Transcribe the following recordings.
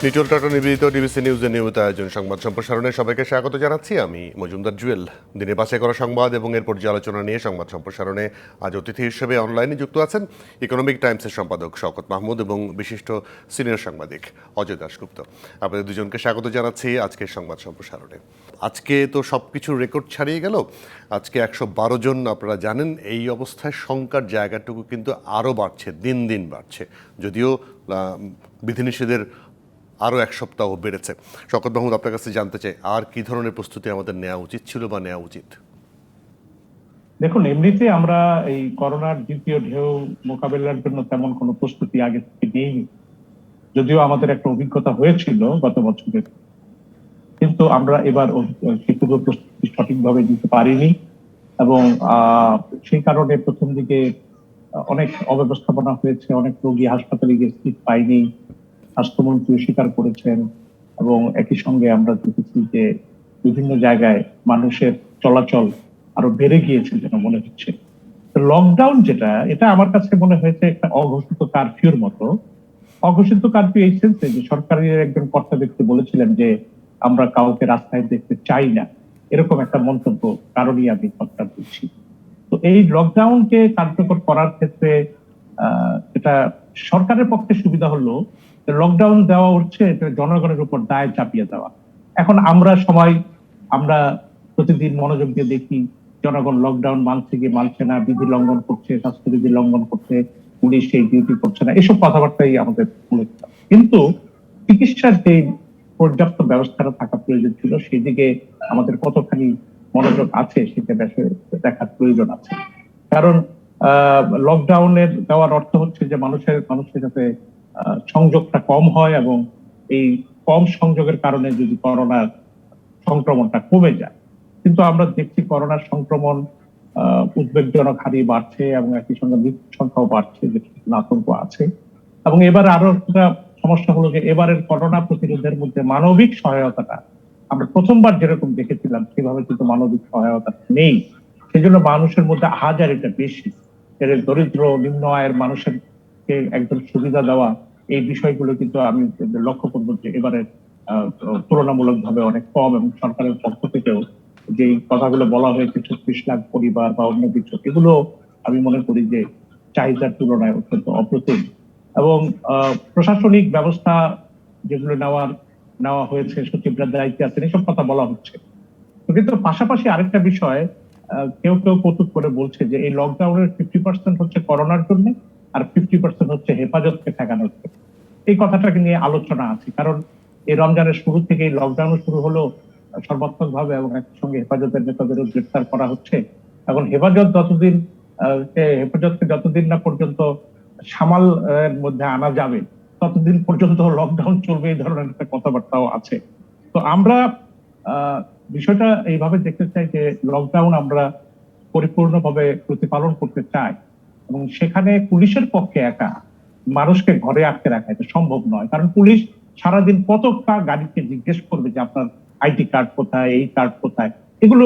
নিটোল tata নিবেদিত DBC নিউজের নিয়মিত আয়োজন সংবাদ সম্প্রসারণে সবাইকে স্বাগত জানাচ্ছি। আমি মজুমদার জুয়েল। দিনে বাছাই করা সংবাদ এবং এর পর্যালোচনা নিয়ে সংবাদ সম্প্রসারণে আজ অতিথি হিসেবে অনলাইনে যুক্ত আছেন ইকোনমিক টাইমসের সম্পাদক শওকত মাহমুদ এবং বিশিষ্ট সিনিয়র সাংবাদিক অজয় দাশগুপ্ত। আপনাদের দুজনকে স্বাগত জানাচ্ছি আজকের সংবাদ সম্প্রসারণে। আজকে তো সব কিছু রেকর্ড ছাড়িয়ে গেল। আজকে 112 জন, আপনারা জানেন। এই অবস্থায় শঙ্কার জায়গাটুকু কিন্তু আরও বাড়ছে, দিন দিন বাড়ছে, যদিও বিধিনিষেধের আরও এক সপ্তাহ বেড়েছে। শওকত মাহমুদ, আপনার কাছে জানতে চাই, আর কি ধরনের প্রস্তুতি আমাদের নেওয়া উচিত ছিল বা নেওয়া উচিত? দেখুন, এমনিতে আমরা এই করোনার দ্বিতীয় ঢেউ মোকাবেলার জন্য তেমন কোনো প্রস্তুতি আগে থেকে নিইনি, যদিও আমাদের একটা অভিজ্ঞতা হয়েছিল গত বছরের, কিন্তু আমরা এবার সেই পূর্ব প্রস্তুতি সঠিকভাবে দিতে পারিনি এবং সেই কারণে প্রথম দিকে অনেক অব্যবস্থাপনা হয়েছে, অনেক রোগী হাসপাতালে গিয়ে সিট পায়নি, স্বাস্থ্যমন্ত্রী স্বীকার করেছেন। এবং একই সঙ্গে আমরা দেখেছি যে বিভিন্ন জায়গায় মানুষের চলাচল আরো বেড়ে গিয়েছে যেন মনে হচ্ছে। লকডাউন যেটা, এটা আমার কাছে মনে হয়েছে একটা অঘোষিত কারফিউর মতো। অঘোষিত কারফিউ এই সেন্সে যে সরকারের একজন কর্তা ব্যক্তি বলেছিলেন যে আমরা কাউকে রাস্তায় দেখতে চাই না, এরকম একটা মন্তব্য কারণই আমি সরকার দিচ্ছি। তো এই লকডাউনকে কার্যকর করার ক্ষেত্রে এটা সরকারের পক্ষে সুবিধা হলো, লকডাউন দেওয়া হচ্ছে এটা জনগণের উপর দায় চাপিয়ে দেওয়া। এখন আমরা প্রতিদিন মনোযোগ দিয়ে দেখি জনগণ লকডাউন মানছে কি মানছে না, বিধি লঙ্ঘন করছে, স্বাস্থ্যবিধি লঙ্ঘন করছে, পুলিশ সেই ডিউটি করছে না, এসব কথাবার্তাই আমাদের মূলত। কিন্তু চিকিৎসার যে পর্যাপ্ত ব্যবস্থাটা থাকা প্রয়োজন ছিল, সেই দিকে আমাদের কতখানি মনোযোগ আছে সেটা দেখার প্রয়োজন আছে। কারণ লকডাউনের দেওয়ার অর্থ হচ্ছে যে মানুষের সাথে সংযোগটা কম হয় এবং এই কম সংযোগের কারণে যদি করোনার সংক্রমণটা কমে যায়। কিন্তু আমরা দেখছি করোনার সংক্রমণ উদ্বেগজনক হারে বাড়ছে এবং একই সঙ্গে মৃত্যুর সংখ্যাও বাড়ছে, যেটা আতঙ্ক আছে। এবং এবার আরো একটা সমস্যা হলো যে এবারের করোনা প্রতিরোধের মধ্যে মানবিক সহায়তাটা আমরা প্রথমবার যেরকম দেখেছিলাম সেভাবে কিন্তু মানবিক সহায়তা নেই। সেজন্য মানুষের মধ্যে আহাজারিটা বেশি। এর দরিদ্র নিম্ন আয়ের মানুষেরকে একদম সুবিধা দেওয়া, এই বিষয়গুলো কিন্তু আমি লক্ষ্য করবো যে এবারে তুলনামূলকভাবে অনেক কম। এবং সরকারের পক্ষ থেকেও যে কথাগুলো বলা হয়েছে 36 লাখ পরিবার বা অন্য কিছু, এগুলো আমি মনে করি যে চাহিদার তুলনায় অত্যন্ত অপ্রতিম। এবং প্রশাসনিক ব্যবস্থা যেগুলো নেওয়া হয়েছে, সচিবরা দায়িত্বে আছেন, এসব কথা বলা হচ্ছে। কিন্তু পাশাপাশি আরেকটা বিষয় কেউ কেউ কৌতুক করে বলছে যে এই লকডাউনের 50% হচ্ছে করোনার জন্য আর 50% হচ্ছে হেফাজতকে ঠেকানোর জন্য। এই কথাটাকে নিয়ে আলোচনা আছে, কারণ এই রমজানের শুরু থেকে লকডাউন শুরু হলো সর্বাত্মক ভাবে এবং একই সঙ্গে হেফাজতের নেতাদেরও গ্রেফতার করা হচ্ছে। এখন হেফাজতকে যতদিন না পর্যন্ত সামাল মধ্যে আনা যাবে ততদিন পর্যন্ত লকডাউন চলবে, এই ধরনের একটা কথাবার্তাও আছে। তো আমরা বিষয়টা এইভাবে দেখতে চাই যে লকডাউন আমরা পরিপূর্ণভাবে প্রতিপালন করতে চাই এবং সেখানে পুলিশের পক্ষে একা মানুষকে ঘরে আটকে রাখা এটা সম্ভব নয়। কারণ পুলিশ সারাদিন কতটা গাড়িকে জিজ্ঞেস করবে যে আপনার আইডি কার্ড কোথায়, এই কার্ড কোথায়, এগুলো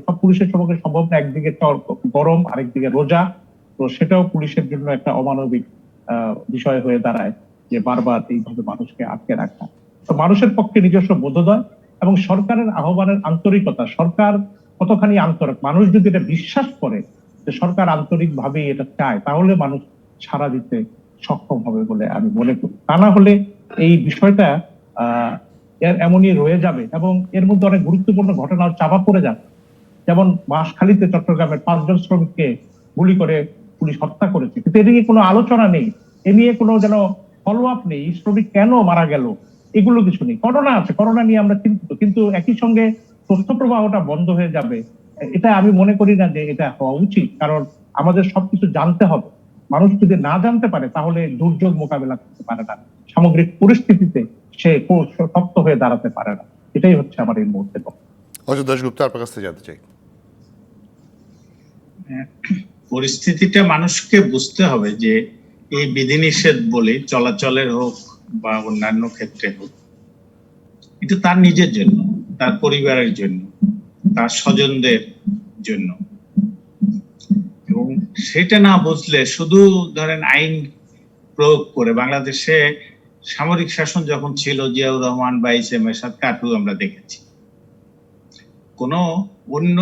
সব পুলিশের সঙ্গে সম্ভব না। একদিকে গরম, আরেকদিকে রোজা, তো সেটাও পুলিশের জন্য একটা অমানবিক বিষয় হয়ে দাঁড়ায় যে বারবার এইভাবে মানুষকে আটকে রাখা। তো মানুষের পক্ষে নিজস্ব বোধোদয় এবং সরকারের আহ্বানের আন্তরিকতা, সরকার কতখানি আন্তরিক, মানুষ যদি এটা বিশ্বাস করে যে সরকার আন্তরিক ভাবে এটা চায়, তাহলে মানুষ সাড়া দিতে সক্ষম হবে বলে আমি মনে করি। তা না হলে এই বিষয়টা এমনই রয়ে যাবে এবং এর মধ্যে অনেক গুরুত্বপূর্ণ ঘটনা চাপা পড়ে যাবে। যেমন বাঁশখালীতে চট্টগ্রামের 5 জন শ্রমিককে গুলি করে পুলিশ হত্যা করেছে, কিন্তু এ নিয়ে কোনো আলোচনা নেই, এ নিয়ে কোনো যেন ফলো আপ নেই। শ্রমিক কেন মারা গেল এগুলো কিছু নেই। করোনা আছে, করোনা নিয়ে আমরা চিন্তিত, কিন্তু একই সঙ্গে তথ্য প্রবাহটা বন্ধ হয়ে যাবে, এটা আমি মনে করি না যে এটা হওয়া উচিত। কারণ আমাদের সবকিছু জানতে হবে। মানুষ যদি না জানতে পারে তাহলে দুর্যোগ মোকাবেলা করতে পারে না, সামগ্রিক পরিস্থিতিতে সে শক্ত হয়ে দাঁড়াতে পারে না। এটাই হচ্ছে আমার এই মুহূর্তে অজয় দাশগুপ্ত, আপনার কাছ থেকে জানতে চাই। পরিস্থিতিটা মানুষকে বুঝতে হবে যে এই বিধিনিষেধ বলে চলাচলের হোক বা অন্যান্য ক্ষেত্রে হোক, এটা তার নিজের জন্য, তার পরিবারের জন্য, তার স্বজনদের জন্য। এবং সেটা না বুঝলে শুধু ধরেন আইন প্রয়োগ করে বাংলাদেশে সামরিক শাসন যখন ছিল, জিয়াউর রহমান বা এম এরশাদ কার্ফিউ আমরা দেখেছি। কোন অন্য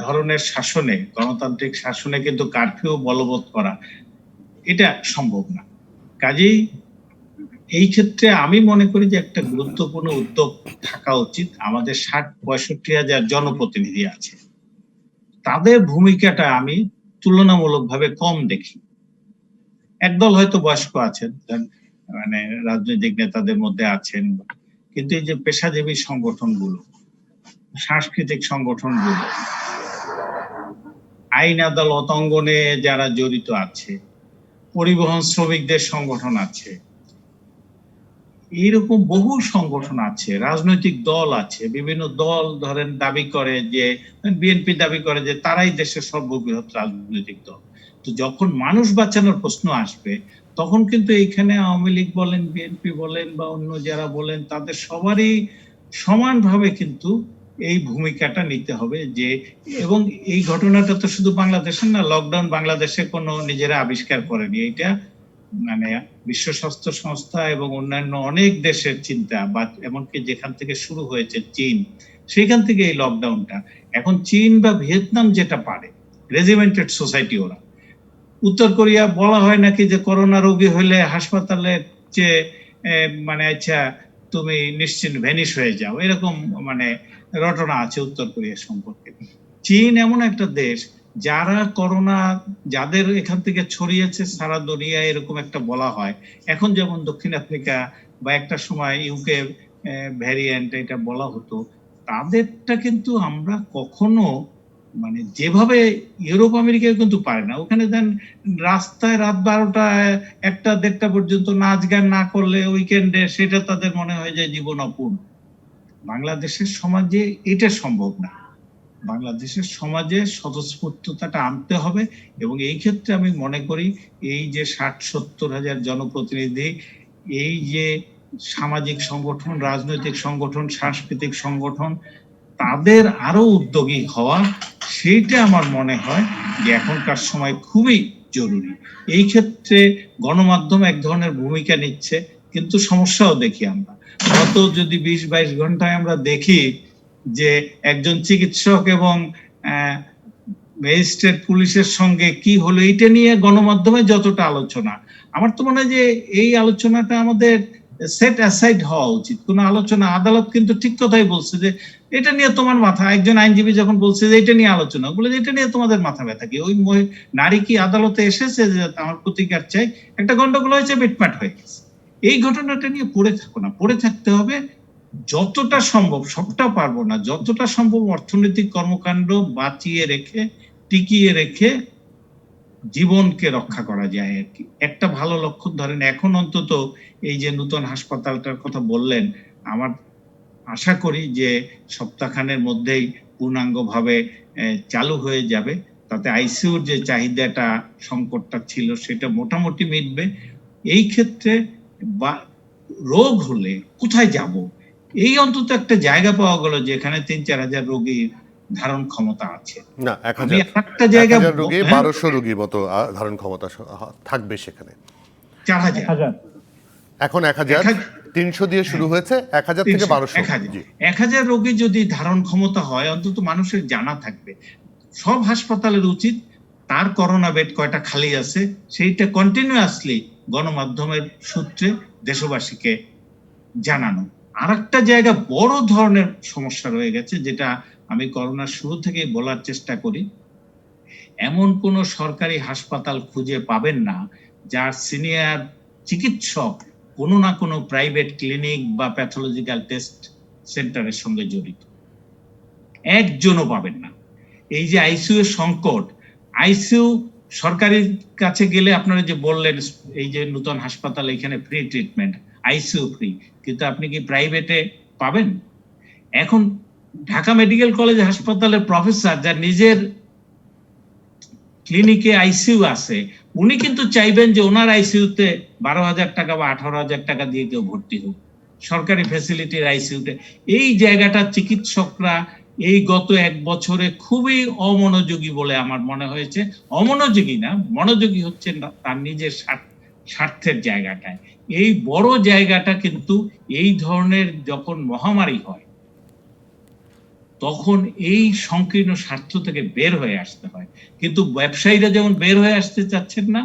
ধরনের শাসনে, গণতান্ত্রিক শাসনে কিন্তু কারফিউ বলবৎ করা এটা সম্ভব না। কাজেই এই ক্ষেত্রে আমি মনে করি যে একটা গুরুত্বপূর্ণ উদ্যোগ থাকা উচিত। আমাদের ৬০-৬৫ হাজার জনপ্রতিনিধি আছে, তাদের ভূমিকাটা আমি তুলনামূলকভাবে কম দেখি। একদল হয়তো বয়স্ক আছেন, মানে রাজনৈতিক নেতাদের মধ্যে আছেন, কিন্তু এই যে পেশাজীবী সংগঠনগুলো, সাংস্কৃতিক সংগঠনগুলো, আইন আদালত অঙ্গনে যারা জড়িত আছে, পরিবহন শ্রমিকদের সংগঠন আছে, এইরকম বহু সংগঠন আছে, রাজনৈতিক দল আছে, বিভিন্ন দল ধরেন দাবি করে যে, বিএনপি দাবি করে যে তারাই দেশের সর্ববৃহৎ রাজনৈতিক দল। তো যখন মানুষ বাঁচানোর প্রশ্ন আসবে, তখন কিন্তু এইখানে আওয়ামী লীগ বলেন, বিএনপি বলেন বা অন্য যারা বলেন, তাদের সবারই সমানভাবে কিন্তু এই ভূমিকাটা নিতে হবে। যে এবং এই ঘটনাটা তো শুধু বাংলাদেশের না, লকডাউন বাংলাদেশে কোনো নিজেরা আবিষ্কার করেনি, এটা মানে বিশ্ব স্বাস্থ্য সংস্থা এবং অন্যান্য অনেক দেশের চিন্তা, বা এমনকি যেখান থেকে শুরু হয়েছে চীন, সেখান থেকে এই লকডাউনটা। এখন চীন বা ভিয়েতনাম যেটা পারে, রেজিমেন্টেড সোসাইটি ওরা। উত্তর কোরিয়া বলা হয় নাকি যে করোনা রোগী হলে হাসপাতালে যে মানে আচ্ছা তুমি নিশ্চিন্ত ভ্যানিশ হয়ে যাও, এরকম মানে রটনা আছে উত্তর কোরিয়া সম্পর্কে। চীন এমন একটা দেশ যারা করোনা, যাদের এখান থেকে ছড়িয়েছে সারা দুনিয়ায় এরকম একটা বলা হয়। এখন যেমন দক্ষিণ আফ্রিকা বা একটা সময় ইউকে ভ্যারিয়েন্ট এটা বলা হতো, তাদেরটা কিন্তু আমরা কখনো মানে যেভাবে ইউরোপ আমেরিকায় কিন্তু পারে না। ওখানে দেন রাস্তায় রাত 12টা 1টা 1:30টা পর্যন্ত নাচ গান না করলে উইকেন্ডে, সেটা তাদের মনে হয় যে জীবন অপূর্ণ। বাংলাদেশের সমাজে এটা সম্ভব না। বাংলাদেশের সমাজে স্বতঃস্ফূর্ততাটা আনতে হবে, এবং এই ক্ষেত্রে আমি মনে করি এই যে ৬০-৭০ হাজার জনপ্রতিনিধি, এই যে সামাজিক সংগঠন, রাজনৈতিক সংগঠন, সাংস্কৃতিক সংগঠন, তাদের আরো উদ্যোগী হওয়া, সেইটা আমার মনে হয় যে এখনকার সময় খুবই জরুরি। এই ক্ষেত্রে গণমাধ্যম এক ধরনের ভূমিকা নিচ্ছে, কিন্তু সমস্যাও দেখি আমরা। গত যদি ২০-২২ ঘন্টায় আমরা দেখি যে একজন চিকিৎসক এবং ম্যাজিস্ট্রেট পুলিশের সঙ্গে কি হলো, এটা নিয়ে গণমাধ্যমে যতটা আলোচনা, আমার তো মনে হয় যে এই আলোচনাটা আমাদের সেট অ্যাসাইড হওয়া উচিত। কোন আলোচনা, আদালত কিন্তু ঠিক কথাই বলছে যে এটা নিয়ে তোমার মাথা, একজন আইনজীবী যখন বলছে যে এটা নিয়ে আলোচনা, বলে যে এটা নিয়ে তোমাদের মাথা ব্যথা কি? ওই নারী কি আদালতে এসেছে যে আমার প্রতিকার চাই? একটা গন্ডগোল হয়েছে, মিটমাট হয়ে গেছে। এই ঘটনাটা নিয়ে পড়ে থাকো না, পড়ে থাকতে হবে যতটা সম্ভব, সবটা পারবো না, যতটা সম্ভব অর্থনৈতিক কর্মকাণ্ড বাঁচিয়ে রেখে, টিকিয়ে রেখে জীবনকে রক্ষা করা যায় আর কি। একটা ভালো লক্ষণ ধরেন, এখন অন্তত এই যে নতুন হাসপাতালটার কথা বললেন, আমার আশা করি যে সপ্তাহখানের মধ্যেই পূর্ণাঙ্গভাবে চালু হয়ে যাবে। তাতে আইসিইউর যে চাহিদাটা, সংকটটা ছিল, সেটা মোটামুটি মিটবে। এই ক্ষেত্রে বা রোগ হলে কোথায় যাব, এই অন্তত একটা জায়গা পাওয়া গেল যেখানে ৩-৪ হাজার রোগীর ধারণ ক্ষমতা আছে। না, আমি একটা জায়গা ১২০০ রোগী মতো ধারণ ক্ষমতা থাকবে সেখানে। ৪,০০০ এখন ১,৩০০ দিয়ে শুরু হয়েছে, ১,০০০ থেকে ১২০০। ১,০০০ রোগী যদি ধারণ ক্ষমতা হয়, অন্তত মানুষের জানা থাকবে। সব হাসপাতালের উচিত তার করোনা বেড কয়টা খালি আছে সেইটা কন্টিনিউয়াসলি গণমাধ্যমের সূত্রে দেশবাসীকে জানানো। আর একটা জায়গা বড় ধরনের সমস্যা রয়ে গেছে, যেটা আমি করোনার শুরু থেকেই বলার চেষ্টা করি, এমন কোন সরকারি হাসপাতাল খুঁজে পাবেন না যার সিনিয়র চিকিৎসক কোনো না কোনো প্রাইভেট ক্লিনিক বা প্যাথোলজিক্যাল টেস্ট সেন্টারের সঙ্গে জড়িত। একজনও পাবেন না। এই যে আইসিইউ এর সংকট, আইসিইউ সরকারের কাছে গেলে আপনারা যে বললেন এই যে নতুন হাসপাতাল, এখানে ফ্রি ট্রিটমেন্ট, আইসিইউ ফ্রি, কিন্তু আপনি কি প্রাইভেটে পাবেন? এখন ঢাকা মেডিকেল কলেজ হাসপাতালের প্রফেসর, যার নিজের ক্লিনিকে আইসিইউ আছে, উনি কিন্তু চাইবেন যে ওনার আইসিইউতে ১২,০০০ টাকা বা ১৮,০০০ টাকা দিয়ে কেউ ভর্তি হোক, সরকারি ফ্যাসিলিটির আইসিইউতে। এই জায়গাটা চিকিৎসকরা এই গত ১ বছরে খুবই অমনোযোগী বলে আমার মনে হয়েছে। অমনোযোগী না, মনোযোগী হচ্ছে তার নিজের স্বার্থের জায়গাটায়। এই বড় জায়গাটা কিন্তু এই ধরনের যখন মহামারী হয় তখন এই সংকীর্ণ স্বার্থ থেকে বের হয়ে আসতে হয়, কিন্তু ব্যবসায়ীরা যেমন বের হয়ে আসতে চাচ্ছেন না,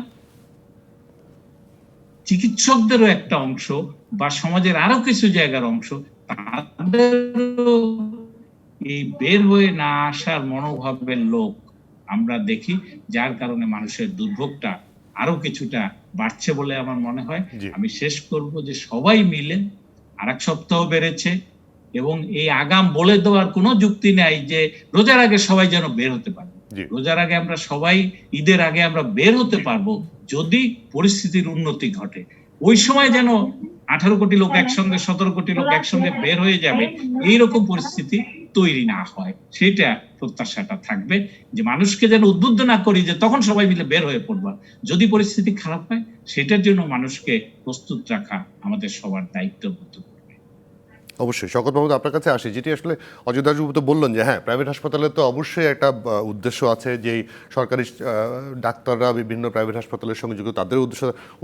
চিকিৎসকদেরও একটা অংশ বা সমাজের আরো কিছু জায়গার অংশ তাদেরও এই বের হয়ে না আসার মনোভাবের লোক আমরা দেখি, যার কারণে মানুষের দুর্ভোগটা আরো কিছুটা বাড়ছে বলে আমার মনে হয়। জি। আমি শেষ করব যে সবাই মিলে, আরেক সপ্তাহ বেড়েছে এবং এই আগাম বলে দেওয়ার কোনো যুক্তি নাই যে রোজার আগে সবাই যেন বের হতে পারে। জি। রোজার আগে আমরা সবাই, ঈদের আগে আমরা বের হতে পারবো যদি পরিস্থিতির উন্নতি ঘটে। ওই সময় যেন 18 কোটি লোক একসঙ্গে, 17 কোটি লোক একসঙ্গে বের হয়ে যাবে, এইরকম পরিস্থিতি তৈরি না হয়, সেটা প্রত্যাশাটা থাকবে। যে মানুষকে যেন উদ্বুদ্ধ না করি যে তখন সবাই মিলে বের হয়ে পড়বা, যদি পরিস্থিতি খারাপ হয় সেটার জন্য মানুষকে প্রস্তুত রাখা আমাদের সবার দায়িত্ব হতে পারে। অবশ্যই শওকত মাহমুদ, আপনার কাছে আসি, যেটি আসলে অজয় দাসবাবু তো বললেন যে হ্যাঁ, প্রাইভেট হাসপাতালে তো অবশ্যই একটা উদ্দেশ্য আছে, যে সরকারি ডাক্তাররা বিভিন্ন প্রাইভেট হাসপাতালের সঙ্গে যুক্ত, তাদের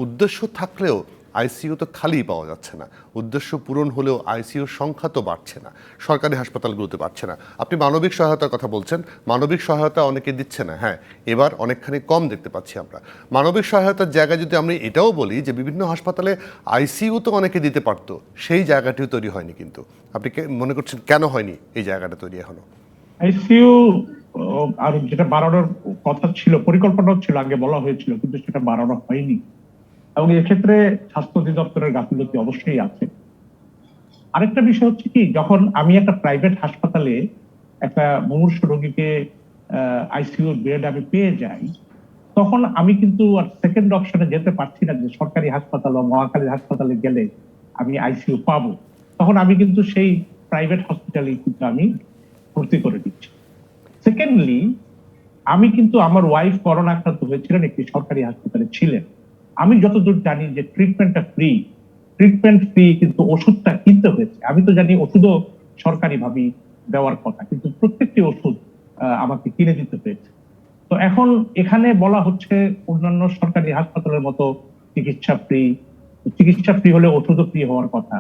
উদ্দেশ্য থাকলেও আইসিইউ তো খালি পাওয়া যাচ্ছে না। উদ্দেশ্য পূরণ হলেও আইসিইউর সংখ্যা তো বাড়ছে না, সরকারি হাসপাতালগুলোতে বাড়ছে না। আপনি মানবিক সহায়তার কথা বলছেন, মানবিক সহায়তা অনেকে দিচ্ছে না, হ্যাঁ এবার অনেকখানি কম দেখতে পাচ্ছি আমরা। মানবিক সহায়তার জায়গায় যদি আমি এটাও বলি যে বিভিন্ন হাসপাতালে আইসিইউ তো অনেকে দিতে পারতো, সেই জায়গাটিও তৈরি হয়নি, কিন্তু আপনি মনে করছেন কেন হয়নি এই জায়গাটা তৈরি এখনো? আইসিইউ আর যেটা বাড়ানোর কথা ছিল, পরিকল্পনা ছিল, আগে বলা হয়েছিল, কিন্তু সেটা বাড়ানো হয়নি, এবং এক্ষেত্রে স্বাস্থ্য অধিদপ্তরের গাফিলতি অবশ্যই আছে। আরেকটা বিষয় হচ্ছে কি, যখন আমি একটা প্রাইভেট হাসপাতালে একটা মুমূর্ষু রোগীকে আইসিইউ বেড আমি পেয়ে যাই, তখন আমি কিন্তু আর সেকেন্ড অপশনে যেতে পারছি না যে সরকারি হাসপাতাল বা মহাখালী হাসপাতালে গেলে আমি আইসিইউ পাবো। তখন আমি কিন্তু সেই প্রাইভেট হসপিটালে কিন্তু আমি ভর্তি করে দিচ্ছি। সেকেন্ডলি, আমি কিন্তু, আমার ওয়াইফ করোনা আক্রান্ত হয়েছিলেন, একটি সরকারি হাসপাতালে ছিলেন। আমি যতদূর জানি যে ট্রিটমেন্টটা ফ্রি, ট্রিটমেন্ট ফ্রি, কিন্তু ওষুধটা কিনতে হয়েছে। আমি তো জানি ওষুধও সরকারি ভাবে দেওয়ার কথা, কিন্তু প্রত্যেকটি ওষুধ আমাকে কিনে দিতে হয়েছে। তো এখন এখানে বলা হচ্ছে অন্যান্য সরকারি হাসপাতালের মতো চিকিৎসা ফ্রি, চিকিৎসা ফ্রি হলে ওষুধও ফ্রি হওয়ার কথা।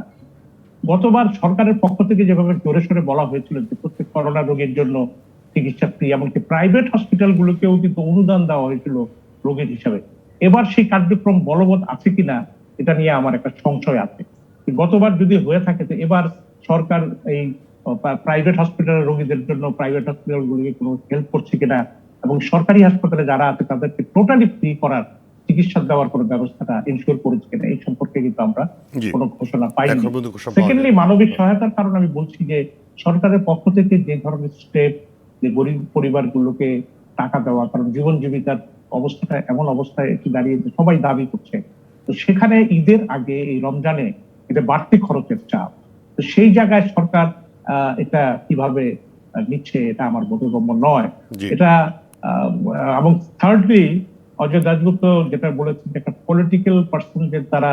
গতবার সরকারের পক্ষ থেকে যেভাবে জোরে সোরে বলা হয়েছিল যে প্রত্যেক করোনা রোগীর জন্য চিকিৎসা ফ্রি, এমনকি প্রাইভেট হসপিটাল গুলোকেও কিন্তু অনুদান দেওয়া হয়েছিল রোগীর হিসাবে, এবার সেই কার্যক্রম বলবৎ আছে কিনা এটা নিয়ে আমার একটা সংশয় আছে। গতবার যদি হয়ে থাকে, তো এবার সরকার এই প্রাইভেট হসপিটালের রোগীদের জন্য প্রাইভেট হসপিটাল গুলিকে কোনো হেল্প করছে কিনা, এবং সরকারি হাসপাতালে যারা আছে তাদেরকে টোটালি ফ্রি করার, চিকিৎসা দেওয়ার কোনো ব্যবস্থাটা ইনশিওর করেছে কিনা, এই সম্পর্কে কিন্তু আমরা কোনো ঘোষণা পাইনি। সেকেন্ডলি, মানবিক সহায়তার কারণে আমি বলছি যে সরকারের পক্ষ থেকে যে ধরনের স্টেপ, যে গরিব পরিবারগুলোকে টাকা দেওয়া, কারণ জীবন জীবিকার অবস্থাটা এমন অবস্থায় একটু দাঁড়িয়ে সবাই দাবি করছে, তো সেখানে ঈদের আগে এই রমজানে এটা বাড়তি খরচের চাপ, তো সেই জায়গায় সরকার এটা কিভাবে নিচ্ছে এটা আমার বোধগম্য নয়। এটা এবং থার্ডলি, অজয় দাশগুপ্ত যেটা বলেছেন, একটা পলিটিক্যাল পার্সনদের দ্বারা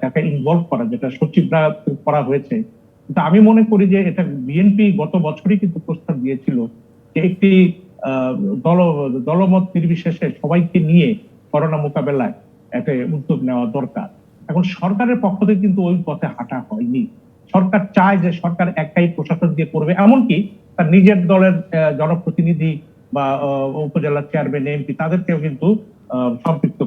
তাকে ইনভলভ করা, যেটা সচিবরা করা হয়েছে, কিন্তু আমি মনে করি যে এটা বিএনপি গত বছরই কিন্তু প্রস্তাব দিয়েছিল যে একটি দলমত নির্বিশেষে সবাইকে নিয়ে করোনা মোকাবেলায় একটা উদ্যোগ নেওয়া দরকার। এখন সরকারের পক্ষ থেকে কিন্তু ওই পথে হাঁটা হয়নি। সরকার চায় যে সরকার একাই প্রশাসন দিয়ে করবে, এমনকি তার নিজের দলের জনপ্রতিনিধি বা উপজেলা চেয়ারম্যান, এমপি, তাদেরকেও কিন্তু সম্পৃক্ত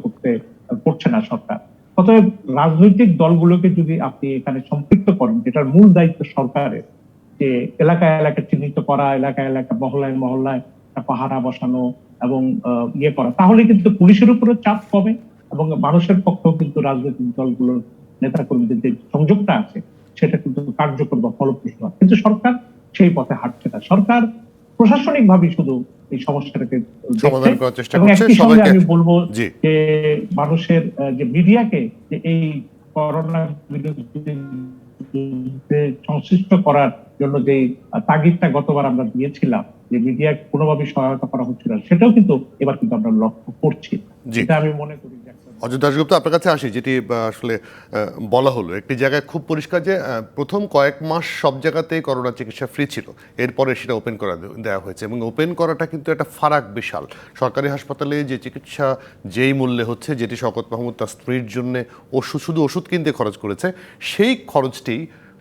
করছে না সরকার। অতএব রাজনৈতিক দলগুলোকে যদি আপনি এখানে সম্পৃক্ত করেন, যেটার মূল দায়িত্ব সরকারের, যে এলাকায় এলাকায় চিহ্নিত করা, এলাকায় এলাকায় মহল্লায় মহল্লায় পাহারা বসানো এবং ইয়ে করা, তাহলে কিন্তু পুলিশের উপরে চাপ কমে এবং মানুষের পক্ষেও কিন্তু রাজনৈতিক দলগুলোর নেতা কর্মীদের যে সংযোগটা আছে সেটা কিন্তু কার্যকর বা ফলপ্রসূ হয়। কিন্তু সরকার সেই পথে হাঁটছে না। সরকার প্রশাসনিক ভাবে শুধু এই সমস্যাটাকে সমাধান করার চেষ্টা এবং করছে। একই সঙ্গে আমি বলবো জি, যে মানুষের যে মিডিয়াকে যে এই করোনা বিরুদ্ধে সংশ্লিষ্ট করার জন্য যে তাগিদটা গতবার আমরা দিয়েছিলাম, যে মিডিয়া কোনোভাবে সহায়তা করা হচ্ছিল, সেটাও কিন্তু এবার কিন্তু আমরা লক্ষ্য করছি। এটা আমি মনে করি যে একটা অজয় দাশগুপ্ত, আপনার কাছে আসি, যেটি আসলে বলা হলো একটি জায়গায় খুব পরিষ্কার যে প্রথম কয়েক মাস সব জায়গাতেই করোনা চিকিৎসা ফ্রি ছিল, এরপরে সেটা ওপেন করা দেওয়া হয়েছে এবং ওপেন করাটা কিন্তু একটা ফারাক বিশাল। সরকারি হাসপাতালে যে চিকিৎসা যেই মূল্যে হচ্ছে, যেটি শওকত মাহমুদ তার স্ত্রীর জন্য শুধু ওষুধ কিনতে খরচ করেছে, সেই খরচটি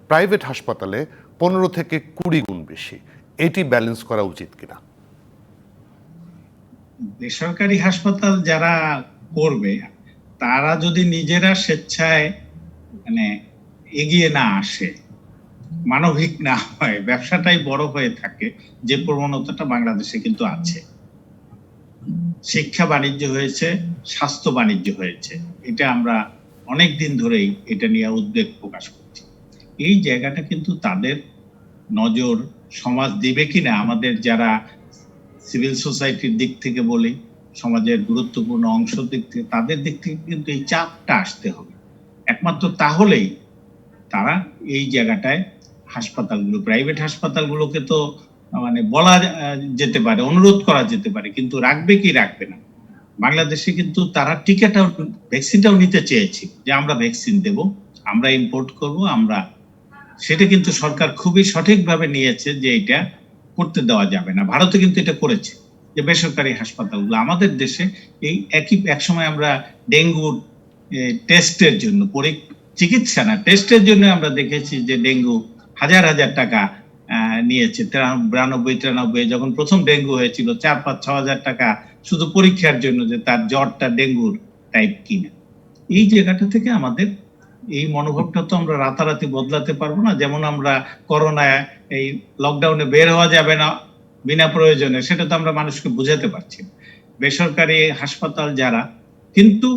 প্রাইভেট হাসপাতালে 15 থেকে 20 গুণ বেশি। এটি ব্যালেন্স করা উচিত কিনা? বেসরকারি হাসপাতাল যারা করবে তারা যদি নিজেরা স্বেচ্ছায় মানে এগিয়ে না আসে, মানবিক না হয়, ব্যবসাটাই বড় হয়ে থাকে, যে প্রবণতাটা বাংলাদেশে কিন্তু আছে। শিক্ষা বাণিজ্য হয়েছে, স্বাস্থ্য বাণিজ্য হয়েছে, এটা আমরা অনেক দিন ধরেই এটা নিয়ে উদ্বেগ প্রকাশ করছি। এই জায়গাটা কিন্তু তাদের নজর সমাজ দিবে কিনা, আমাদের যারা সিভিল সোসাইটির দিক থেকে বলি, সমাজের গুরুত্বপূর্ণ অংশ দিক থেকে, তাদের দিক থেকে কিন্তু এই চাপটা আসতে হবে। একমাত্র তাহলেই তারা এই জায়গাটায় হাসপাতালগুলো, প্রাইভেট হাসপাতালগুলোকে তো মানে বলা যেতে পারে, অনুরোধ করা যেতে পারে, কিন্তু রাখবে কি রাখবে না। বাংলাদেশে কিন্তু তারা টিকাটাও, ভ্যাকসিনটাও নিতে চেয়েছে যে আমরা ভ্যাকসিন দেব, আমরা ইম্পোর্ট করব, আমরা, সেটা কিন্তু সরকার খুবই সঠিকভাবে নিয়েছে যে এটা করতে দেওয়া যাবে না। ভারতে কিন্তু এটা করেছে যে বেসরকারি হাসপাতালগুলো, আমাদের দেশে এই এক সময় আমরা ডেঙ্গু টেস্টের জন্য, চিকিৎসা না টেস্টের জন্য আমরা দেখেছি যে ডেঙ্গু হাজার হাজার টাকা নিয়েছে। 92-93 যখন প্রথম ডেঙ্গু হয়েছিল, 4-5-6 হাজার টাকা শুধু পরীক্ষার জন্য যে তার জ্বরটা ডেঙ্গুর টাইপ কিনা। এই জায়গাটা থেকে আমাদের এই মনোভাবটা তো আমরা রাতারাতি বদলাতে পারবো না। যেমন আমরা করোনায় এই লকডাউনে বের হওয়া যাবে না বিনা প্রয়োজনে, সেটা তো আমরা মানুষকে বুঝাতে পারছি না। বেসরকারি হাসপাতাল যারা, কিন্তু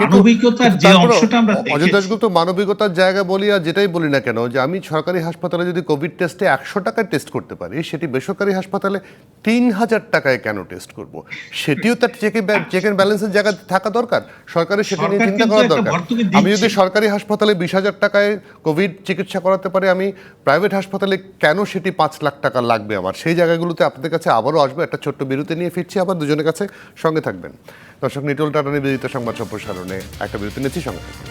মানবিকতার যে অংশটা আমরা অজয় দাশগুপ্ত, মানবিকতার জায়গা বলি আর যেটাই বলি না কেন, যে আমি সরকারি হাসপাতালে যদি কোভিড টেস্টে 100 টাকায় টেস্ট করতে পারি, সেটি বেসরকারি হাসপাতালে 3000 টাকায় কেন টেস্ট করব? সেটিও তার চেক এন্ড ব্যালেন্সের জায়গা থাকা দরকার। সরকারের সেটা নিয়ে চিন্তা করা দরকার। আমি যদি সরকারি হাসপাতালে 20,000 টাকায় কোভিড চিকিৎসা করাতে পারি, আমি প্রাইভেট হাসপাতালে কেন সেটি 5 লাখ টাকা লাগবে আমার? সেই জায়গাগুলোতে আপনাদের কাছে আবারও আসবো। একটা ছোট্ট বিরতি নিয়ে ফিরছি আবার, দুজনের কাছে, সঙ্গে থাকবেন। দর্শক, নিটোল টাটা নিবেদিত সংবাদ সম্প্রসারণে একটা বিরতি নিচ্ছি, সঙ্গে থাকবেন।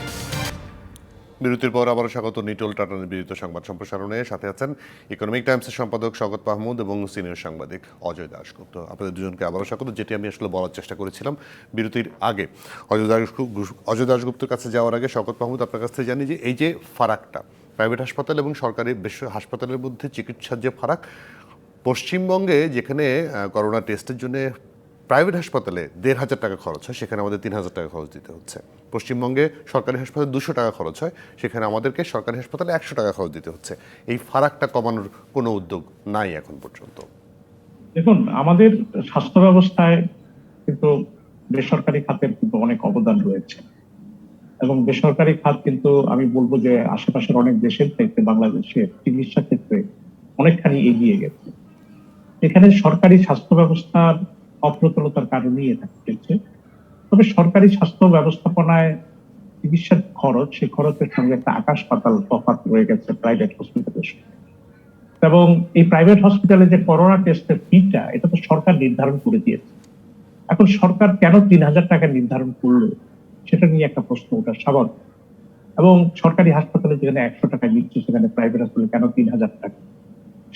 বিরতির পর আবারও স্বাগত নিটোল টাটা নিবেদিত সংবাদ সম্প্রসারণে। সাথে আছেন ইকোনমিক টাইমসের সম্পাদক শওকত মাহমুদ এবং সিনিয়র সাংবাদিক অজয় দাশগুপ্ত। আপনাদের দুজনকে আবারও স্বাগত। যেটি আমি আসলে বলার চেষ্টা করেছিলাম বিরতির আগে, অজয় দাশগুপ্তের কাছে যাওয়ার আগে শওকত মাহমুদ, আপনার কাছ থেকে জানি যে এই যে ফারাকটা প্রাইভেট হাসপাতাল এবং সরকারি হাসপাতালের মধ্যে চিকিৎসার যে ফারাক, পশ্চিমবঙ্গে যেখানে করোনা টেস্টের জন্য প্রাইভেট হাসপাতালে 1,500 টাকা খরচ হয়, সেখানে আমাদের 3,000 টাকা খরচ দিতে হচ্ছে। পশ্চিমবঙ্গে সরকারি হাসপাতালে 200 টাকা খরচ হয়, সেখানে আমাদেরকে সরকারি হাসপাতালে 100 টাকা খরচ দিতে হচ্ছে। এই ফারাকটা কমানোর কোনো উদ্যোগ নাই এখন পর্যন্ত। দেখুন, আমাদের স্বাস্থ্য ব্যবস্থায় কিন্তু বেসরকারি খাতের কিন্তু অনেক অবদান রয়েছে, এবং বেসরকারি খাত কিন্তু আমি বলবো যে আশেপাশের অনেক দেশের থেকে বাংলাদেশের চিকিৎসা ক্ষেত্রে অনেকখানি এগিয়ে গেছে। এখানে সরকারি স্বাস্থ্য ব্যবস্থার অপ্রতুলতার কারণেই এটা ঘটেছে। তবে সরকারি স্বাস্থ্য ব্যবস্থাপনায় চিকিৎসার খরচ, সেই খরচের সঙ্গে একটা আকাশ পাতাল তফাৎ রয়ে গেছে প্রাইভেট হসপিটালের সঙ্গে। এবং এই প্রাইভেট হসপিটালে যে করোনা টেস্টের ফিটা, এটা তো সরকার নির্ধারণ করে দিয়েছে। এখন সরকার কেন 3,000 টাকা নির্ধারণ করলো, সেটা নিয়ে একটা প্রশ্ন ওঠা স্বাভাবিক। এবং সরকারি হাসপাতালে যেখানে 100 টাকা নিচ্ছে, সেখানে প্রাইভেট হাসপাতালে কেন 3,000 টাকা?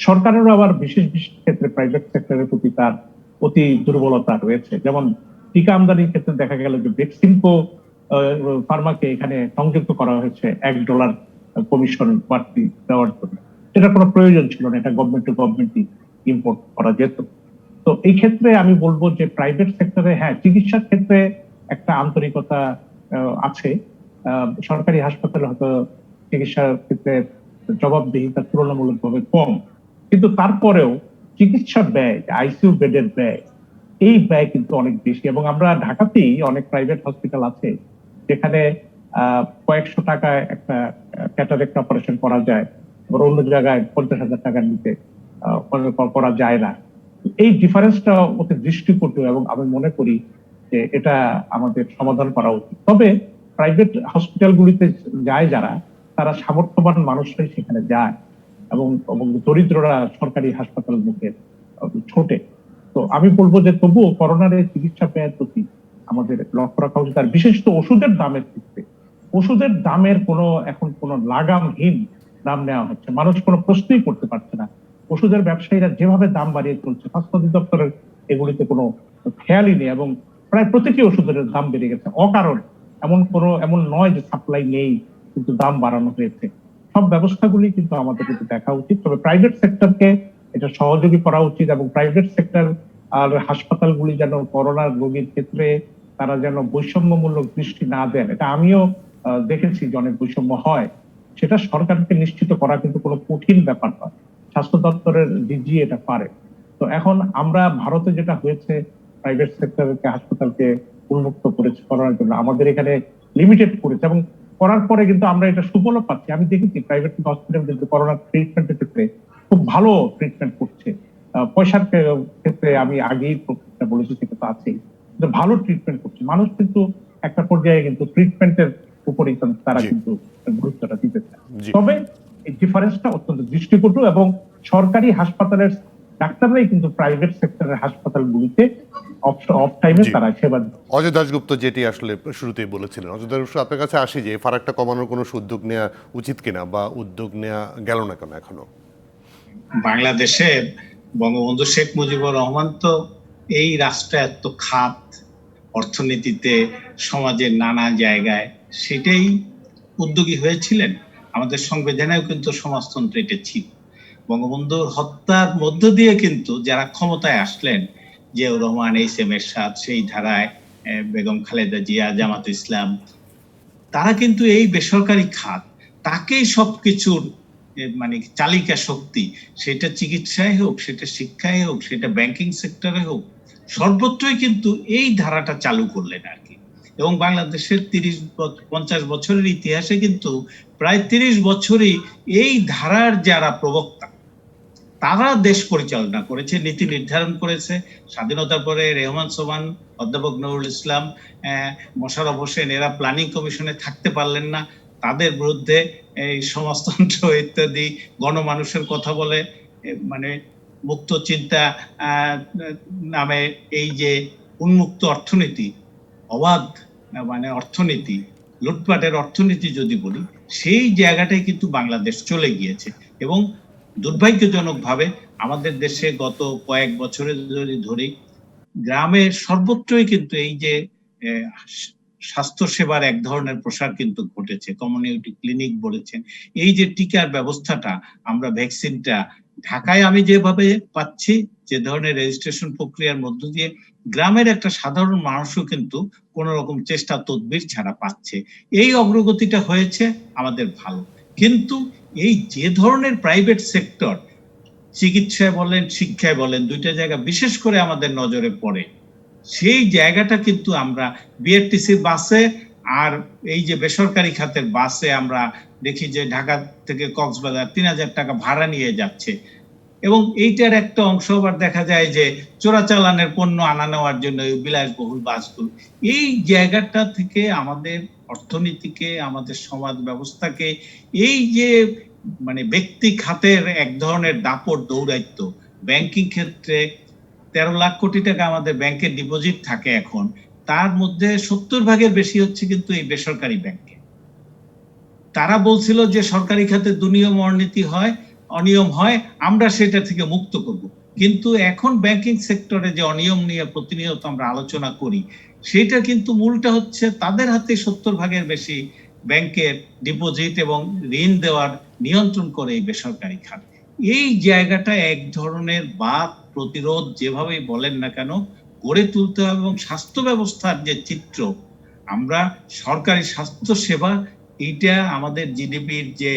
সরকারেরও আবার বিশেষ বিশেষ ক্ষেত্রে প্রাইভেট সেক্টরের প্রতি তার অতি দুর্বলতা রয়েছে। যেমন টিকা আমদানির ক্ষেত্রে দেখা গেল যে বেক্সিমকো ফার্মাকে এখানে সংযুক্ত করা হয়েছে $1 কমিশন বাড়তি দেওয়ার জন্য। সেটা কোনো প্রয়োজন ছিল না, এটা গভর্নমেন্ট টু গভর্নমেন্টই ইম্পোর্ট করা যেত। তো এই ক্ষেত্রে আমি বলবো যে প্রাইভেট সেক্টরে, হ্যাঁ, চিকিৎসার ক্ষেত্রে একটা আন্তরিকতা আছে। সরকারি হাসপাতালে হয়তো চিকিৎসার ক্ষেত্রে জবাবদিহিতা তুলনামূলকভাবে কম, কিন্তু তারপরেও চিকিৎসা ব্যয়, আইসিইউ বেডের ব্যয়, এই ব্যয় কিন্তু অনেক বেশি। এবং আমরা ঢাকাতেই অনেক প্রাইভেট হসপিটাল আছে যেখানে কয়েকশো টাকায় একটা ক্যাটারেক্ট অপারেশন করা যায়, আবার অন্য জায়গায় 50,000 টাকার নিতে করা যায় না। এই ডিফারেন্সটা অতি দৃষ্টিকটু, এবং আমি মনে করি যে এটা আমাদের সমাধান করা উচিত। তবে প্রাইভেট হসপিটালগুলিতে যায় যারা, তারা সামর্থ্যবান মানুষরাই সেখানে যায়, এবং দরিদ্ররা সরকারি হাসপাতাল মুখে ছোটে। তো আমি বলবো যে তবুও করোনার চিকিৎসা ব্যয়ের প্রতি আমাদের লক্ষ্য রাখা উচিত। আর বিশেষত ওষুধের দামের ক্ষেত্রে, ওষুধের দামের এখন কোনো লাগামহীন দাম নেওয়া হচ্ছে, মানুষ কোনো প্রশ্নই করতে পারছে না। ওষুধের ব্যবসায়ীরা যেভাবে দাম বাড়িয়ে চলছে, স্বাস্থ্য অধিদপ্তরের এগুলিতে কোনো খেয়ালই নেই, এবং প্রায় প্রতিটি ওষুধের দাম বেড়ে গেছে অকারণ। এমন নয় যে সাপ্লাই নেই কিন্তু দাম বাড়ানো হয়েছে। সব ব্যবস্থাগুলি কিন্তু আমাদের কিন্তু দেখা উচিত, তবে প্রাইভেট সেক্টরকে এটা সহযোগী করা উচিত, এবং প্রাইভেট সেক্টর আর হাসপাতালগুলি যেন করোনার রোগীর ক্ষেত্রে তারা যেন বৈষম্যমূলক দৃষ্টি না দেন। এটা আমিও দেখেছি যে অনেক বৈষম্য হয়, সেটা সরকারকে নিশ্চিত করা কিন্তু কোনো কঠিন ব্যাপার নয়। স্বাস্থ্য দপ্তরের ডিজি এটা পারে। তো এখন আমরা ভারতে যেটা হয়েছে, প্রাইভেট সেক্টরকে হাসপাতালকে উন্মুক্ত করেছে করার জন্য, আমাদের এখানে লিমিটেড করেছে, এবং করার পরে কিন্তু আমরা এটা সুফলও পাচ্ছি। আমি দেখেছি প্রাইভেট হসপিটাল কিন্তু করোনা ট্রিটমেন্টের ক্ষেত্রে খুব ভালো ট্রিটমেন্ট করছে। পয়সার ক্ষেত্রে আমি আগেই বলেছি, সেটা তো আছেই, কিন্তু ভালো ট্রিটমেন্ট করছে মানুষ, কিন্তু একটা পর্যায়ে কিন্তু ট্রিটমেন্টের উপরেই তারা কিন্তু গুরুত্বটা দিতে চায়। তবে এই ডিফারেন্সটা অত্যন্ত দৃষ্টিকটু, এবং সরকারি হাসপাতালের ডাক্তাররাই কিন্তু প্রাইভেট সেক্টরের হাসপাতালগুলিতে অফ টাইমে তারা সেবা দিচ্ছে। অজয় দাশগুপ্ত যেটি আসলে শুরুতেই বলেছিলেন, অজয় দাশগুপ্ত আপনার কাছে আসি যে এই ফারাকটা কমানোর কোনো উদ্যোগ নেওয়া উচিত কিনা, বা উদ্যোগ নেওয়া গেল না কেন এখনো? বাংলাদেশে বঙ্গবন্ধু শেখ মুজিবুর রহমান তো এই রাষ্ট্রে এত খাত অর্থনীতিতে, সমাজের নানা জায়গায় সেটাই উদ্যোগী হয়েছিলেন। আমাদের সংবিধানেও কিন্তু সমাজতন্ত্র এটা ছিল। বঙ্গবন্ধুর হত্যার মধ্য দিয়ে কিন্তু যারা ক্ষমতায় আসলেন, জিয়াউর রহমান, এইচ.এম. এরশাদ, সেই ধারায় বেগম খালেদা জিয়া, জামাত ইসলাম, তারা কিন্তু এই বেসরকারি খাত, তাকেই সবকিছুর মানে চালিকা শক্তি, সেটা চিকিৎসায় হোক, সেটা শিক্ষায় হোক, সেটা ব্যাংকিং সেক্টরে হোক, সর্বত্রই কিন্তু এই ধারাটা চালু করলেন আর কি। এবং বাংলাদেশের 30-50 বছরের ইতিহাসে কিন্তু প্রায় 30 বছরই এই ধারার যারা প্রবক্তা, তারা দেশ পরিচালনা করেছে, নীতি নির্ধারণ করেছে। স্বাধীনতার পরে রেহমান সোবহান, অধ্যাপক নুরুল ইসলাম, মোশাররফ হোসেন, এরা প্ল্যানিং কমিশনে থাকতে পারলেন না, তাদের বিরুদ্ধে এই সমাজতন্ত্র ইত্যাদি গণমানুষের কথা বলে, মানে মুক্ত চিন্তা নামে এই যে উন্মুক্ত অর্থনীতি, অবাধ মানে অর্থনীতি, লুটপাটের অর্থনীতি যদি বলি, সেই জায়গাটাই কিন্তু বাংলাদেশ চলে গিয়েছে। এবং দুর্ভাগ্যজনক ভাবে আমাদের দেশে গত কয়েক বছরে যদি ধরি, গ্রামের সর্বত্রই কিন্তু এই যে স্বাস্থ্য সেবার এক ধরনের প্রসার কিন্তু ঘটেছে। কমিউনিটি ক্লিনিক বলেছেন, এই যে টিকার ব্যবস্থাটা, আমরা ভ্যাকসিনটা ঢাকায় আমি যেভাবে পাচ্ছি, যে ধরনের রেজিস্ট্রেশন প্রক্রিয়ার মধ্য দিয়ে, গ্রামের একটা সাধারণ মানুষও কিন্তু কোন রকম চেষ্টা তদবির ছাড়া পাচ্ছে। এই অগ্রগতিটা হয়েছে আমাদের ভালো। কিন্তু এই যে ধরনের প্রাইভেট সেক্টর, চিকিৎসায় বলেন, শিক্ষায় বলেন, দুইটা জায়গা বিশেষ করে আমাদের নজরে পড়ে, সেই জায়গাটা কিন্তু আমরা বিআরটিসি বাসে আর এই যে বেসরকারি খাতের বাসে আমরা দেখি যে ঢাকা থেকে কক্সবাজার 3000 টাকা ভাড়া নিয়ে যাচ্ছে। এবং এইটার একটা অংশ আবার দেখা যায় যে চোরাচালানের পণ্য আনা নেওয়ার জন্য বিলাসবহুল বাসগুলো। এই জায়গাটা থেকে আমাদের অর্থনীতিকে, আমাদের সমাজ ব্যবস্থাকে, এই যে মানে ব্যক্তি খাতের এক ধরনের দাপট দৌরাত্ম্য, ব্যাংকিং ক্ষেত্রে 13 লাখ কোটি টাকা আমাদের ব্যাংকে ডিপোজিট থাকে এখন, তার মধ্যে 70 ভাগের বেশি হচ্ছে কিন্তু এই বেসরকারি ব্যাংকে। তারা বলছিল যে সরকারি খাতে দুনিয়ম অনীতি হয়, অনিয়ম হয়, আমরা সেটা থেকে মুক্ত করব। কিন্তু এখন ব্যাংকিং সেক্টরে যে অনিয়ম নিয়ে প্রতিনিয়ত আমরা আলোচনা করি, সেটা কিন্তু মূলটা হচ্ছে তাদের হাতে 70 ভাগের বেশি ব্যাংকের ডিপোজিট এবং ঋণ দেওয়ার নিয়ন্ত্রণ করে এই বেসরকারি খাত। এই জায়গাটা এক ধরনের বাদ প্রতিরোধ যেভাবেই বলেন না কেন গড়ে তুলতে হবে। এবং স্বাস্থ্য ব্যবস্থার যে চিত্র, আমরা সরকারি স্বাস্থ্য সেবা, এইটা আমাদের জিডিপির যে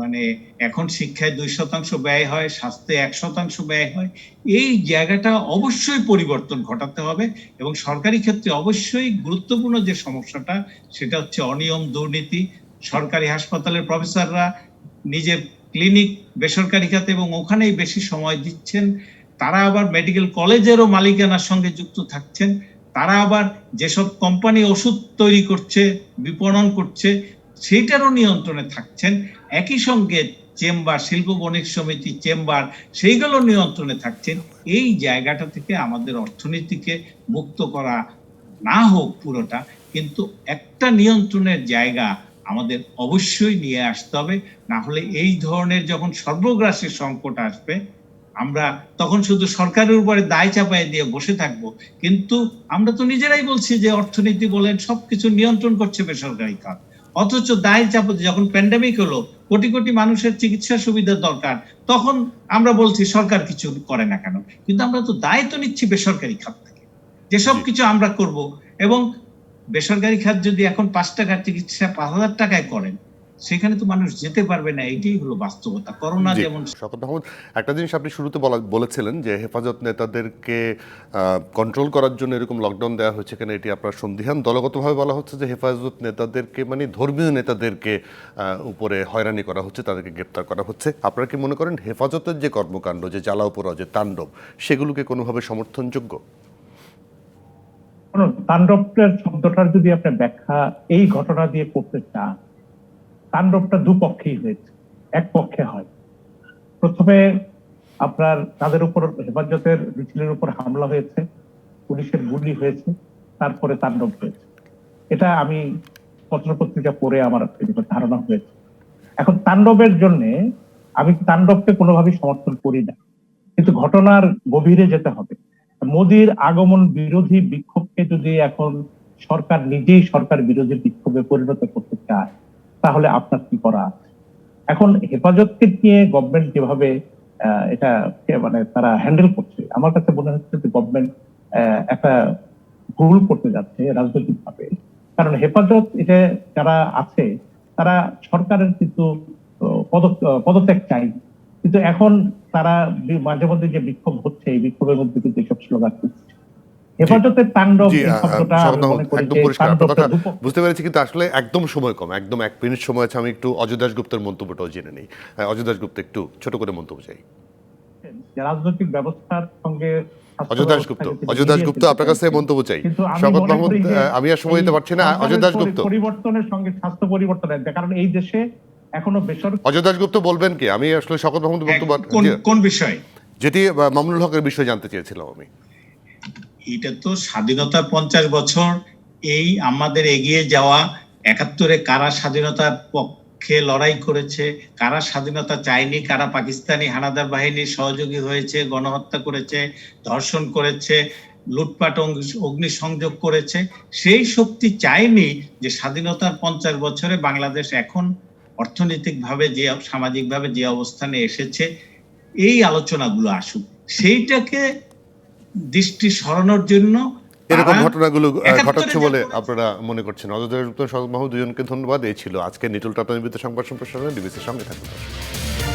মানে এখন শিক্ষায় 2% ব্যয় হয়, স্বাস্থ্যে 1% ব্যয় হয়, এই জায়গাটা অবশ্যই পরিবর্তন ঘটাতে হবে। এবং সরকারি ক্ষেত্রে অবশ্যই গুরুত্বপূর্ণ যে সমস্যাটা, সেটা হচ্ছে অনিয়ম, দুর্নীতি। সরকারি হাসপাতালের প্রফেসররা নিজের ক্লিনিক বেসরকারি খাতে এবং ওখানেই বেশি সময় দিচ্ছেন, তারা আবার মেডিকেল কলেজেরও মালিকানার সঙ্গে যুক্ত থাকছেন, তারা আবার যেসব কোম্পানি ওষুধ তৈরি করছে, বিপণন করছে, সেইটারও নিয়ন্ত্রণে থাকছেন। একই সঙ্গে চেম্বার, শিল্প বণিক সমিতি চেম্বার, সেইগুলো নিয়ন্ত্রণে থাকছেন। এই জায়গাটা থেকে আমাদের অর্থনীতিকে মুক্ত করা না হোক পুরোটা, কিন্তু একটা নিয়ন্ত্রণের জায়গা আমাদের অবশ্যই নিয়ে আসতে হবে। না হলে এই ধরনের যখন সর্বগ্রাসী সংকট আসবে, আমরা তখন শুধু সরকারের উপরে দায় চাপাই দিয়ে বসে থাকব। কিন্তু আমরা তো নিজেরাই বলছি যে অর্থনীতি বলেন সবকিছু নিয়ন্ত্রণ করছে বেসরকারি খাত, অথচ দায় চাপাতে যখন প্যান্ডেমিক হলো, কোটি কোটি মানুষের চিকিৎসা সুবিধা দরকার, তখন আমরা বলছি সরকার কিছু করে না কেন। কিন্তু আমরা তো দায় তো নিচ্ছি বেসরকারি খাত থেকে, যে সবকিছু আমরা করব। এবং বেসরকারি খাত যদি এখন 5 টাকার চিকিৎসা 5,000 টাকায় করেন, সেখানে তো মানুষ যেতে পারবে না। এটাই হলো বাস্তবতা। করোনা জি, যেমন শওকত মাহমুদ, একটা জিনিস আপনি শুরুতে বলেছিলেন যে হেফাজত নেতাদেরকে কন্ট্রোল করার জন্য এরকম লকডাউন দেওয়া হয়েছে কেন এটি আপনার সন্দিহান। দলগতভাবে বলা হচ্ছে যে হেফাজত নেতাদেরকে মানে ধর্মীয় নেতাদেরকে উপরে হয়রানি করা হচ্ছে, তাদেরকে গ্রেপ্তার করা হচ্ছে। আপনারা কি মনে করেন হেফাজতের যে কর্মকাণ্ড, যে জ্বালাওপোড়া, যে তাণ্ডব, সেগুলোকে কোনোভাবে সমর্থনযোগ্য? তাণ্ডবের শব্দটার যদি আপনি ব্যাখ্যা এই ঘটনা দিয়ে করতে চান, তাণ্ডবটা দুপক্ষেই হয়েছে, এক পক্ষে হয়। প্রথমে আপনার তাদের উপর হেফাজতের মিছিলের উপর হামলা হয়েছে, পুলিশের গুলি হয়েছে, তারপরে তাণ্ডব হয়েছে। এটা আমি পত্রপত্রিকা পড়ে আমার ধারণা হয়েছে। এখন তাণ্ডবের জন্য আমি তাণ্ডবকে কোনোভাবেই সমর্থন করি না, কিন্তু ঘটনার গভীরে যেতে হবে। মোদির আগমন বিরোধী বিক্ষোভকে যদি এখন সরকার নিজেই সরকার বিরোধী বিক্ষোভে পরিণত করতে চায়, তাহলে আপনার কি করা আছে? এখন হেফাজতকে নিয়ে গভর্নমেন্ট যেভাবে এটা মানে তারা হ্যান্ডেল করছে, আমার কাছে মনে হচ্ছে যে গভর্নমেন্ট একটা ভুল করতে যাচ্ছে রাজনৈতিক ভাবে। কারণ হেফাজত এটা যারা আছে তারা সরকারের কিন্তু পদত্যাগ চাই, কিন্তু এখন তারা মাঝে মধ্যে যে বিক্ষোভ হচ্ছে, এই বিক্ষোভের মধ্যে কিন্তু এসব স্লোগান দিচ্ছে। হেফাজতের তাণ্ডব জি, এই শব্দটা আমি মনে করি একদম যে পরিষ্কার আপনার তাণ্ডবটা কথা বুঝতে পেরেছি, কিন্তু আসলে একদম সময় কম, একদম 1 মিনিট সময় আছে। আমি একটু অজয় দাশগুপ্তের মন্তব্যটাও জেনে নিই। অজয় দাশগুপ্ত, একটু ছোট করে মন্তব্য চাই। রাজনৈতিক ব্যবস্থার সঙ্গে অজয় দাশগুপ্ত আপনার কাছে মন্তব্য চাই। কিন্তু আমি শওকত মনে মাহমুদ, করি যে আমি আর সময় দিতে পারছি না। অজয় দাশগুপ্ত, পরিবর্তনের সঙ্গে স্বাস্থ্য পরিবর্তন আছে, কারণ এই দেশে এখনো বেসরকারি। অজয় দাশগুপ্ত বলবেন কি? আমি আসলে শওকত মাহমুদ বক্তব্য কোন বিষয়? যেটি মামুনুল হকের বিষয়ে জানতে চেয়েছিলাম আমি। এটা তো স্বাধীনতার 50 বছর, এই আমাদের এগিয়ে যাওয়া। 71-এ কারা স্বাধীনতার পক্ষে লড়াই করেছে, কারা স্বাধীনতা চায়নি, কারা পাকিস্তানি হানাদার বাহিনীর সহযোগী হয়েছে, গণহত্যা করেছে, ধর্ষণ করেছে, লুটপাট অগ্নিসংযোগ করেছে, সেই শক্তি চায়নি যে স্বাধীনতার 50 বছরে বাংলাদেশ এখন অর্থনৈতিকভাবে যে সামাজিকভাবে যে অবস্থানে এসেছে, এই আলোচনাগুলো আসুক। সেইটাকে দৃষ্টি সরানোর জন্য এরকম ঘটনাগুলো ঘটাচ্ছে বলে আপনারা মনে করছেন? অজয় দাশগুপ্ত, শওকত মাহমুদ, দুজনকে ধন্যবাদ। এই ছিল আজকে নিটল টাটা নিবেদিত সংবাদ সম্প্রসারণে। ডিবিসির সঙ্গে থাকুন।